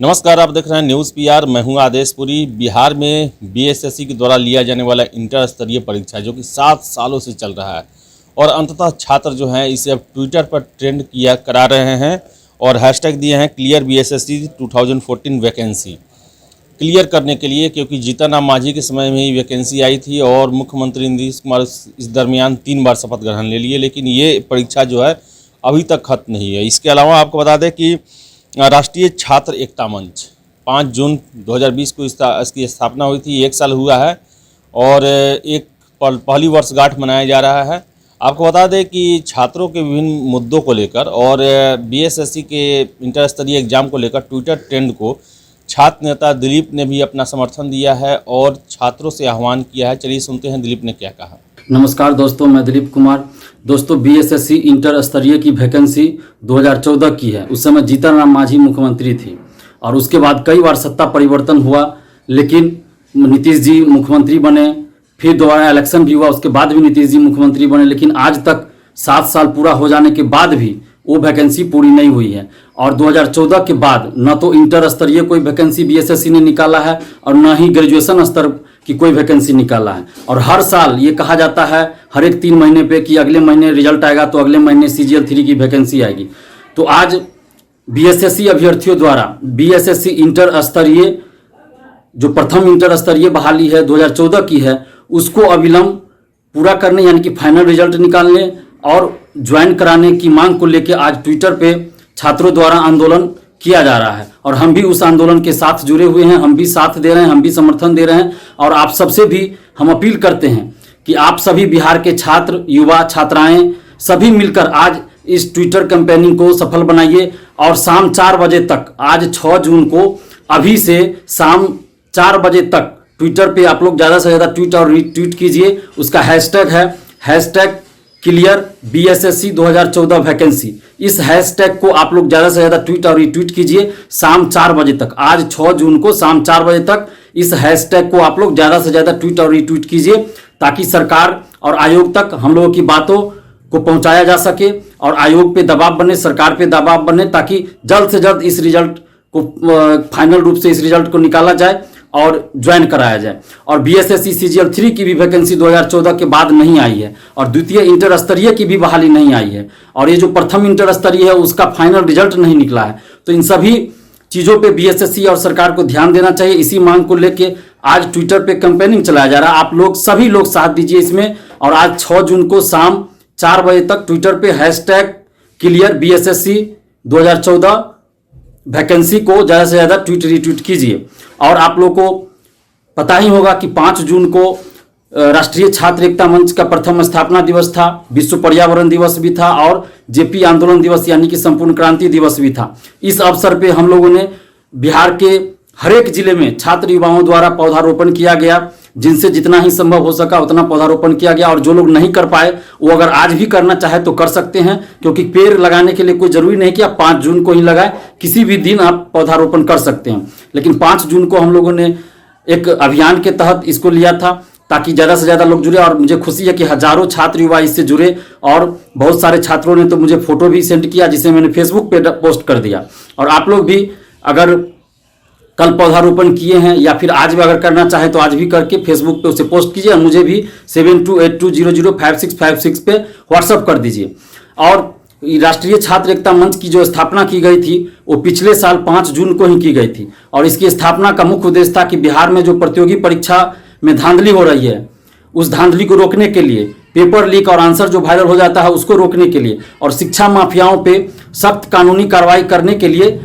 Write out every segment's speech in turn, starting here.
नमस्कार, आप देख रहे हैं न्यूज़ पीआर। मैं हूं आदेशपुरी। बिहार में बीएसएससी के द्वारा लिया जाने वाला इंटर स्तरीय परीक्षा जो कि 7 सालों से चल रहा है और अंततः छात्र जो हैं इसे अब ट्विटर पर ट्रेंड करा रहे हैं और हैशटैग दिए हैं क्लियर बीएसएससी 2014 वैकेंसी क्लियर करने के लिए, क्योंकि जीतन राम मांझी के समय में ही वैकेंसी आई थी और मुख्यमंत्री नीतीश कुमार इस दरमियान 3 बार शपथ ग्रहण ले लिए, लेकिन ये परीक्षा जो है अभी तक खत्म नहीं है। इसके अलावा आपको बता दें कि राष्ट्रीय छात्र एकता मंच 5 जून 2020 को इसकी स्थापना हुई थी। 1 साल हुआ है और एक पहली वर्षगांठ मनाया जा रहा है। आपको बता दें कि छात्रों के विभिन्न मुद्दों को लेकर और बीएसएससी के इंटर स्तरीय एग्जाम को लेकर ट्विटर ट्रेंड को छात्र नेता दिलीप ने भी अपना समर्थन दिया है और छात्रों से आह्वान किया है। चलिए सुनते हैं दिलीप ने क्या कहा। नमस्कार दोस्तों, मैं दिलीप कुमार। दोस्तों, बीएसएससी इंटर स्तरीय की वैकेंसी 2014 की है। उस समय जीतन राम मांझी मुख्यमंत्री थी और उसके बाद कई बार सत्ता परिवर्तन हुआ, लेकिन नीतीश जी मुख्यमंत्री बने, फिर दोबारा इलेक्शन भी हुआ, उसके बाद भी नीतीश जी मुख्यमंत्री बने, लेकिन आज तक 7 साल पूरा हो जाने के बाद भी वो वैकेंसी पूरी नहीं हुई है। और 2014 के बाद न तो इंटर स्तरीय कोई वैकेंसी बीएसएससी ने निकाला है और न ही ग्रेजुएशन स्तर की कोई वैकेंसी निकाला है। और हर साल ये कहा जाता है हर एक 3 महीने पे कि अगले महीने रिजल्ट आएगा तो अगले महीने CGL 3 की वैकेंसी आएगी। तो आज बीएसएससी अभ्यर्थियों द्वारा बीएसएससी इंटर स्तरीय जो प्रथम इंटर स्तरीय बहाली है 2014 की है, उसको अविलंब पूरा करने यानी कि फाइनल रिजल्ट निकालने और ज्वाइन कराने की मांग को लेकर आज ट्विटर पे छात्रों द्वारा आंदोलन किया जा रहा है और हम भी उस आंदोलन के साथ जुड़े हुए हैं। हम भी साथ दे रहे हैं, हम भी समर्थन दे रहे हैं और आप सबसे भी हम अपील करते हैं कि आप सभी बिहार के छात्र, युवा, छात्राएं सभी मिलकर आज इस ट्विटर कैंपेनिंग को सफल बनाइए और शाम 4 बजे तक, आज 6 जून को अभी से शाम 4 बजे तक ट्विटर पे आप लोग ज़्यादा से ज़्यादा ट्वीट और रीट्वीट कीजिए। उसका हैशटैग है हैशटैग क्लियर बीएसएससी 2014 वैकेंसी। इस हैशटैग को आप लोग ज़्यादा से ज़्यादा ट्वीट और रीट्वीट कीजिए शाम 4 बजे तक। आज 6 जून को शाम 4 बजे तक इस हैशटैग को आप लोग ज़्यादा से ज़्यादा ट्वीट और रीट्वीट कीजिए ताकि सरकार और आयोग तक हम लोगों की बातों को पहुंचाया जा सके और आयोग पे दबाव बने, सरकार पे दबाव बने, ताकि जल्द से जल्द इस रिजल्ट को फाइनल रूप से इस रिजल्ट को निकाला जाए और ज्वाइन कराया जाए। और बीएसएससी CGL 3 की भी वैकेंसी 2014 के बाद नहीं आई है और द्वितीय इंटर स्तरीय की भी बहाली नहीं आई है और ये जो प्रथम इंटर स्तरीय है उसका फाइनल रिजल्ट नहीं निकला है। तो इन सभी चीज़ों पे बीएसएससी और सरकार को ध्यान देना चाहिए। इसी मांग को लेके आज ट्विटर पे कैंपेनिंग चलाया जा रहा है। आप लोग सभी लोग साथ दीजिए इसमें और आज 6 जून को शाम 4 बजे तक ट्विटर पे हैशटैग क्लियर बीएसएससी 2014 वैकेंसी को ज़्यादा से ज़्यादा ट्वीट रीट्वीट कीजिए। और आप लोगों को पता ही होगा कि 5 जून को राष्ट्रीय छात्र एकता मंच का प्रथम स्थापना दिवस था, विश्व पर्यावरण दिवस भी था और जेपी आंदोलन दिवस यानी कि संपूर्ण क्रांति दिवस भी था। इस अवसर पे हम लोगों ने बिहार के हर एक जिले में छात्र युवाओं द्वारा पौधारोपण किया गया। जिनसे जितना ही संभव हो सका उतना पौधारोपण किया गया और जो लोग नहीं कर पाए वो अगर आज भी करना चाहे तो कर सकते हैं, क्योंकि पेड़ लगाने के लिए कोई जरूरी नहीं कि आप 5 जून को ही लगाएं, किसी भी दिन आप पौधारोपण कर सकते हैं। लेकिन 5 जून को हम लोगों ने एक अभियान के तहत इसको लिया था ताकि ज़्यादा से ज़्यादा लोग जुड़े और मुझे खुशी है कि हजारों छात्र युवा इससे जुड़े और बहुत सारे छात्रों ने तो मुझे फोटो भी सेंड किया जिसे मैंने फेसबुक पे पोस्ट कर दिया। और आप लोग भी अगर कल पौधारोपण किए हैं या फिर आज भी अगर करना चाहे तो आज भी करके फेसबुक पे उसे पोस्ट कीजिए और मुझे भी 7282005656 पे व्हाट्सअप कर दीजिए। और राष्ट्रीय छात्र एकता मंच की जो स्थापना की गई थी वो पिछले साल 5 जून को ही की गई थी और इसकी स्थापना का मुख्य उद्देश्य था कि बिहार में जो प्रतियोगी परीक्षा में धांधली हो रही है उस धांधली को रोकने के लिए, पेपर लीक और आंसर जो वायरल हो जाता है उसको रोकने के लिए और शिक्षा माफियाओं पे सख्त कानूनी कार्रवाई करने के लिए,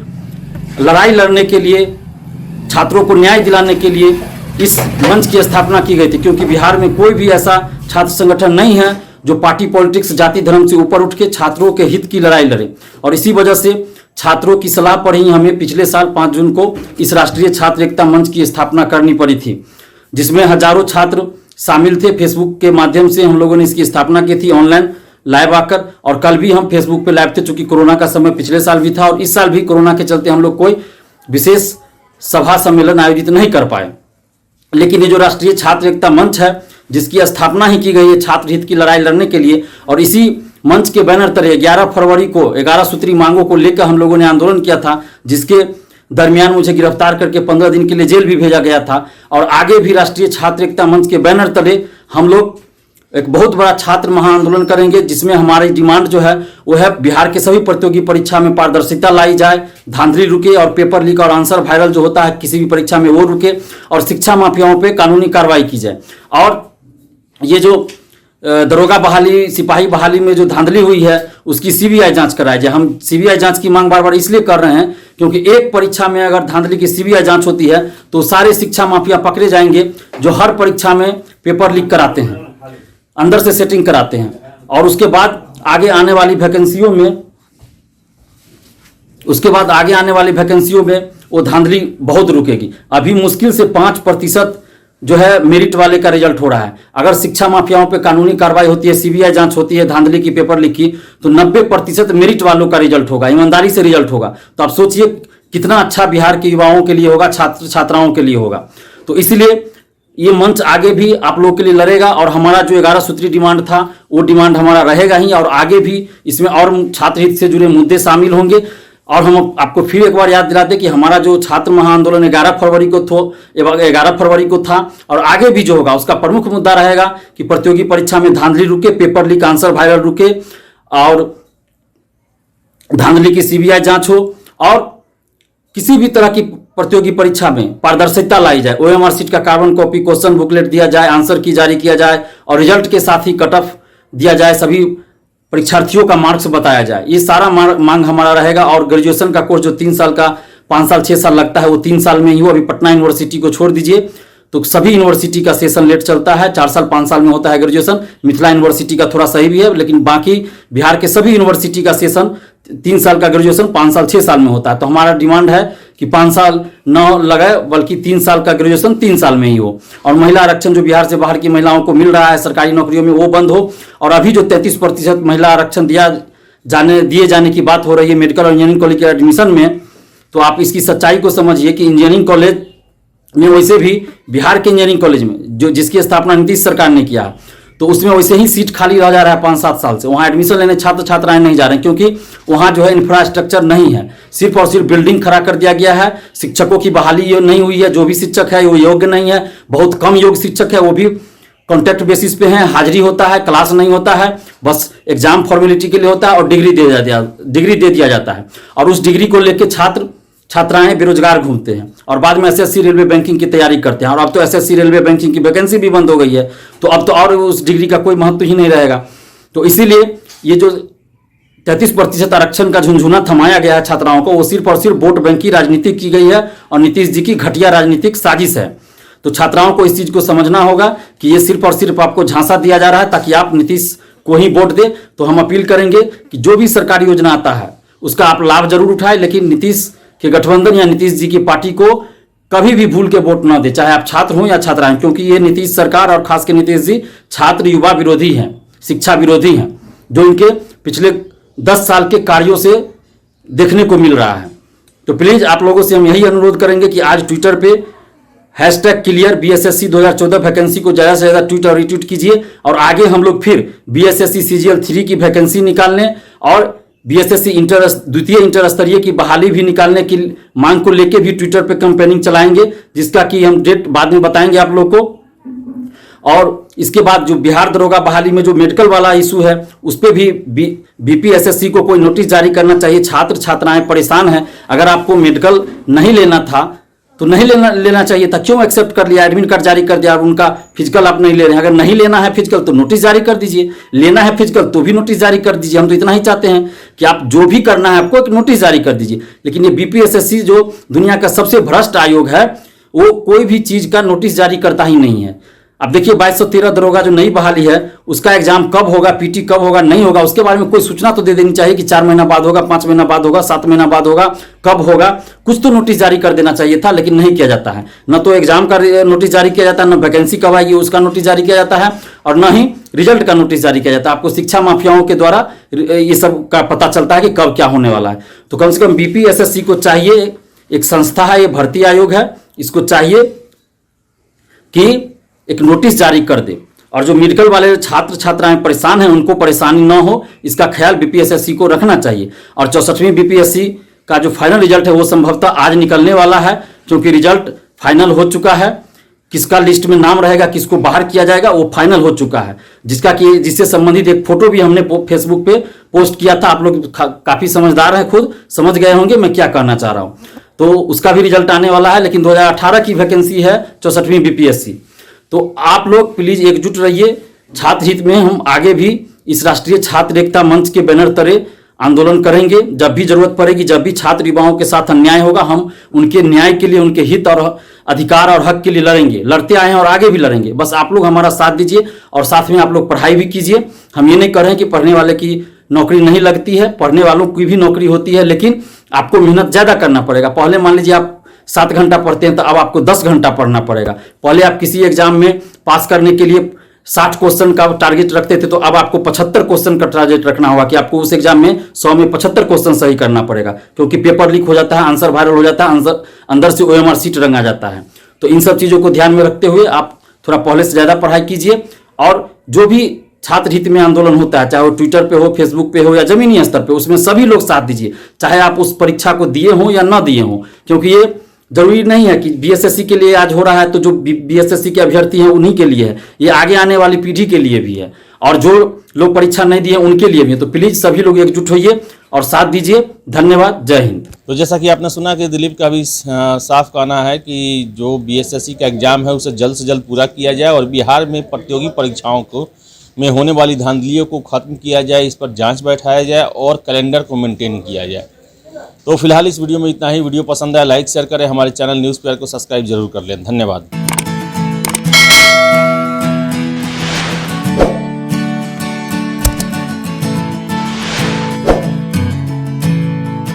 लड़ाई लड़ने के लिए, छात्रों को न्याय दिलाने के लिए इस मंच की स्थापना की गई थी। क्योंकि बिहार में कोई भी ऐसा छात्र संगठन नहीं है जो पार्टी पॉलिटिक्स, जाति धर्म से ऊपर उठ के छात्रों के हित की लड़ाई लड़े और इसी वजह से छात्रों की सलाह पर ही हमें पिछले साल 5 जून को इस राष्ट्रीय छात्र एकता मंच की स्थापना करनी पड़ी थी, जिसमें हजारों छात्र शामिल थे। फेसबुक के माध्यम से हम लोगों ने इसकी स्थापना की थी ऑनलाइन लाइव आकर और कल भी हम फेसबुक पे लाइव थे, चूंकि कोरोना का समय पिछले साल भी था और इस साल भी कोरोना के चलते हम लोग कोई विशेष सभा सम्मेलन आयोजित नहीं कर पाए। लेकिन ये जो राष्ट्रीय छात्र एकता मंच है जिसकी स्थापना ही की गई है छात्र हित की लड़ाई लड़ने के लिए और इसी मंच के बैनर तले 11 फरवरी को 11 सूत्री मांगों को लेकर हम लोगों ने आंदोलन किया था, जिसके दरमियान मुझे गिरफ्तार करके 15 दिन के लिए जेल भी भेजा गया था। और आगे भी राष्ट्रीय छात्र एकता मंच के बैनर तले हम लोग एक बहुत बड़ा छात्र महाआंदोलन करेंगे, जिसमें हमारी डिमांड जो है वो है बिहार के सभी प्रतियोगी परीक्षा में पारदर्शिता लाई जाए, धांधली रुके और पेपर लीक और आंसर वायरल जो होता है किसी भी परीक्षा में वो रुके, और शिक्षा माफियाओं पे कानूनी कार्रवाई की जाए। और ये जो दरोगा बहाली, सिपाही बहाली में जो धांधली हुई है उसकी सीबीआई जांच कराई जाए। हम सीबीआई जांच की मांग बार बार इसलिए कर रहे हैं क्योंकि एक परीक्षा में अगर धांधली की सीबीआई जांच होती है तो सारे शिक्षा माफिया पकड़े जाएंगे जो हर परीक्षा में पेपर लीक कराते हैं, अंदर से सेटिंग कराते हैं, और उसके बाद आगे आने वाली वैकेंसियों में वो धांधली बहुत रुकेगी। अभी मुश्किल से 5% जो है मेरिट वाले का रिजल्ट हो रहा है। अगर शिक्षा माफियाओं पे कानूनी कार्रवाई होती है, सीबीआई जांच होती है धांधली की, पेपर लीक की, तो 90% मेरिट वालों का रिजल्ट होगा, ईमानदारी से रिजल्ट होगा। तो आप सोचिए कितना अच्छा बिहार के युवाओं के लिए होगा, छात्र छात्राओं के लिए होगा। तो इसलिए ये मंच आगे भी आप लोगों के लिए लड़ेगा, और हमारा जो 11 सूत्री डिमांड था वो डिमांड हमारा रहेगा ही, और आगे भी इसमें और छात्र हित से जुड़े मुद्दे शामिल होंगे। और हम आपको फिर एक बार याद दिलाते कि हमारा जो छात्र महाआंदोलन 11 फरवरी को था, और आगे भी जो होगा उसका प्रमुख मुद्दा रहेगा कि प्रतियोगी परीक्षा में धांधली रुके, पेपर लीक आंसर वायरल रुके, और धांधली की सीबीआई जांच हो, और किसी भी तरह की प्रतियोगी परीक्षा में पारदर्शिता लाई जाए। ओएमआर सीट का कार्बन कॉपी, क्वेश्चन बुकलेट दिया जाए, आंसर की जारी किया जाए, और रिजल्ट के साथ ही कट ऑफ दिया जाए, सभी परीक्षार्थियों का मार्क्स बताया जाए। ये सारा मांग हमारा रहेगा। और ग्रेजुएशन का कोर्स जो 3 साल का 5 साल 6 साल लगता है वो 3 साल में ही हो। अभी पटना यूनिवर्सिटी को छोड़ दीजिए तो सभी यूनिवर्सिटी का सेशन लेट चलता है, 4 साल 5 साल में होता है ग्रेजुएशन। मिथिला यूनिवर्सिटी का थोड़ा सही भी है, लेकिन बाकी बिहार के सभी यूनिवर्सिटी का सेशन 3 साल का ग्रेजुएशन 5 साल 6 साल में होता है। तो हमारा डिमांड है कि 5 साल न लगे बल्कि 3 साल का ग्रेजुएशन 3 साल में ही हो। और महिला आरक्षण जो बिहार से बाहर की महिलाओं को मिल रहा है सरकारी नौकरियों में वो बंद हो। और अभी जो 33% महिला आरक्षण दिए जाने की बात हो रही है मेडिकल और इंजीनियरिंग कॉलेज के एडमिशन में, तो आप इसकी सच्चाई को समझिए कि इंजीनियरिंग कॉलेज में वैसे भी बिहार के इंजीनियरिंग कॉलेज में जो जिसकी स्थापना नीतीश सरकार ने किया, तो उसमें वैसे ही सीट खाली रह जा रहा है 5-7 साल से। वहाँ एडमिशन लेने छात्र छात्राएं नहीं जा रहे हैं क्योंकि वहाँ जो है इंफ्रास्ट्रक्चर नहीं है, सिर्फ और सिर्फ बिल्डिंग खड़ा कर दिया गया है। शिक्षकों की बहाली नहीं हुई है, जो भी शिक्षक है वो योग्य नहीं है, बहुत कम योग्य शिक्षक है, वो भी कॉन्ट्रैक्ट बेसिस पे हैं, हाजिरी होता है, क्लास नहीं होता है, बस एग्जाम फॉर्मेलिटी के लिए होता है और डिग्री दे दिया जाता है। और उस डिग्री को लेकर छात्राएं बेरोजगार घूमते हैं और बाद में एसएससी रेलवे बैंकिंग की तैयारी करते हैं। और अब तो एसएससी रेलवे बैंकिंग की वैकेंसी भी बंद हो गई है, तो अब तो और उस डिग्री का कोई महत्व ही नहीं रहेगा। तो इसीलिए ये जो 33% आरक्षण का झुंझुना थमाया गया है छात्राओं को, वो सिर्फ और सिर्फ वोट बैंक की राजनीति की गई है और नीतीश जी की घटिया राजनीतिक साजिश है। तो छात्राओं को इस चीज को समझना होगा कि ये सिर्फ और सिर्फ आपको झांसा दिया जा रहा है ताकि आप नीतीश को ही वोट दे। तो हम अपील करेंगे कि जो भी सरकारी योजना आता है उसका आप लाभ जरूर उठाएं, लेकिन नीतीश के गठबंधन या नीतीश जी की पार्टी को कभी भी भूल के वोट ना दे, चाहे आप छात्र हो या छात्राएं, क्योंकि ये नीतीश सरकार और खास के नीतीश जी छात्र युवा विरोधी हैं, शिक्षा विरोधी हैं, जो इनके पिछले 10 साल के कार्यों से देखने को मिल रहा है। तो प्लीज आप लोगों से हम यही अनुरोध करेंगे कि आज ट्विटर पे #clear BSSC 2014 वैकेंसी को ज़्यादा से ज़्यादा ट्वीट और रिट्वीट कीजिए। और आगे हम लोग फिर BSSC CGL 3 की वैकेंसी निकालने और BSSC द्वितीय इंटर स्तरीय की बहाली भी निकालने की मांग को लेकर भी ट्विटर पे कैंपेनिंग चलाएंगे, जिसका कि हम डेट बाद में बताएंगे आप लोग को। और इसके बाद जो बिहार दरोगा बहाली में जो मेडिकल वाला इशू है उस पर भी BPSSC को कोई नोटिस जारी करना चाहिए। छात्र छात्राएं परेशान हैं, अगर आपको मेडिकल नहीं लेना था तो नहीं लेना चाहिए था, क्यों एक्सेप्ट कर लिया, एडमिट कार्ड जारी कर दिया और उनका फिजिकल आप नहीं ले रहे हैं। अगर नहीं लेना है फिजिकल तो नोटिस जारी कर दीजिए, लेना है फिजिकल तो भी नोटिस जारी कर दीजिए। हम तो इतना ही चाहते हैं कि आप जो भी करना है आपको एक नोटिस जारी कर दीजिए। लेकिन ये BPSSC जो दुनिया का सबसे भ्रष्ट आयोग है वो कोई भी चीज का नोटिस जारी करता ही नहीं है। अब देखिए 2213 दरोगा जो नई बहाली है उसका एग्जाम कब होगा, PT कब होगा, नहीं होगा, उसके बारे में कोई सूचना तो दे देनी चाहिए कि 4 महीना बाद होगा, 5 महीना बाद होगा, 7 महीना बाद होगा, कब होगा, कुछ तो नोटिस जारी कर देना चाहिए था, लेकिन नहीं किया जाता है। न तो एग्जाम का नोटिस जारी किया जाता है, न वैकेंसी कब आएगी उसका नोटिस जारी किया जाता है, और न ही रिजल्ट का नोटिस जारी किया जाता है। आपको शिक्षा माफियाओं के द्वारा ये सब का पता चलता है कि कब क्या होने वाला है। तो कम से कम BPSSC को चाहिए, एक संस्था है, ये भर्ती आयोग है, इसको चाहिए कि एक नोटिस जारी कर दे और जो मेडिकल वाले छात्र छात्राएं परेशान हैं उनको परेशानी ना हो, इसका ख्याल BPSSC को रखना चाहिए। और 64वीं BPSC का जो फाइनल रिजल्ट है वो संभवतः आज निकलने वाला है, क्योंकि रिजल्ट फाइनल हो चुका है। किसका लिस्ट में नाम रहेगा, किसको बाहर किया जाएगा, वो फाइनल हो चुका है। जिससे संबंधित एक फोटो भी हमने फेसबुक पे पोस्ट किया था। आप लोग काफी समझदार हैं, खुद समझ गए होंगे मैं क्या कहना चाह रहा हूं। तो उसका भी रिजल्ट आने वाला है, लेकिन 2018 की वैकेंसी है 64वीं बीपीएससी। तो आप लोग प्लीज एकजुट रहिए। छात्र हित में हम आगे भी इस राष्ट्रीय छात्र एकता मंच के बैनर तले आंदोलन करेंगे। जब भी जरूरत पड़ेगी, जब भी छात्र युवाओं के साथ अन्याय होगा, हम उनके न्याय के लिए, उनके हित और अधिकार और हक के लिए लड़ेंगे। लड़ते आए हैं और आगे भी लड़ेंगे। बस आप लोग हमारा साथ दीजिए और साथ में आप लोग पढ़ाई भी कीजिए। हम ये नहीं कह रहे हैं कि पढ़ने वाले की नौकरी नहीं लगती है, पढ़ने वालों की भी नौकरी होती है, लेकिन आपको मेहनत ज़्यादा करना पड़ेगा। पहले मान लीजिए आप 7 घंटा पढ़ते हैं, तो अब आपको 10 घंटा पढ़ना पड़ेगा। पहले आप किसी एग्जाम में पास करने के लिए 60 क्वेश्चन का टारगेट रखते थे, तो अब आपको 75 क्वेश्चन का टारगेट रखना होगा कि आपको उस एग्जाम में 100 में 75 क्वेश्चन सही करना पड़ेगा, क्योंकि पेपर लीक हो जाता है, आंसर वायरल हो जाता है, अंदर से OMR सीट रंगा जाता है। तो इन सब चीज़ों को ध्यान में रखते हुए आप थोड़ा पहले से ज़्यादा पढ़ाई कीजिए। और जो भी छात्र हित में आंदोलन होता है, चाहे वो ट्विटर पे हो, फेसबुक पे हो या जमीनी स्तर पे, उसमें सभी लोग साथ दीजिए, चाहे आप उस परीक्षा को दिए हों या ना दिए हों। क्योंकि ये जरूरी नहीं है कि बीएसएससी के लिए आज हो रहा है तो जो बीएसएससी के अभ्यर्थी हैं उन्हीं के लिए है, ये आगे आने वाली पीढ़ी के लिए भी है, और जो लोग परीक्षा नहीं दिए उनके लिए भी है। तो प्लीज सभी लोग एकजुट होइए और साथ दीजिए। धन्यवाद। जय हिंद। तो जैसा कि आपने सुना कि दिलीप का भी साफ कहना है कि जो बीएसएससी का एग्ज़ाम है उसे जल्द से जल्द पूरा किया जाए और बिहार में प्रतियोगी परीक्षाओं को में होने वाली धांधलियों को ख़त्म किया जाए, इस पर जांच बैठाया जाए और कैलेंडर को मेंटेन किया जाए। तो फिलहाल इस वीडियो में इतना ही। वीडियो पसंद आया लाइक शेयर करें, हमारे चैनल न्यूज़ पेपर को सब्सक्राइब जरूर कर लें। धन्यवाद।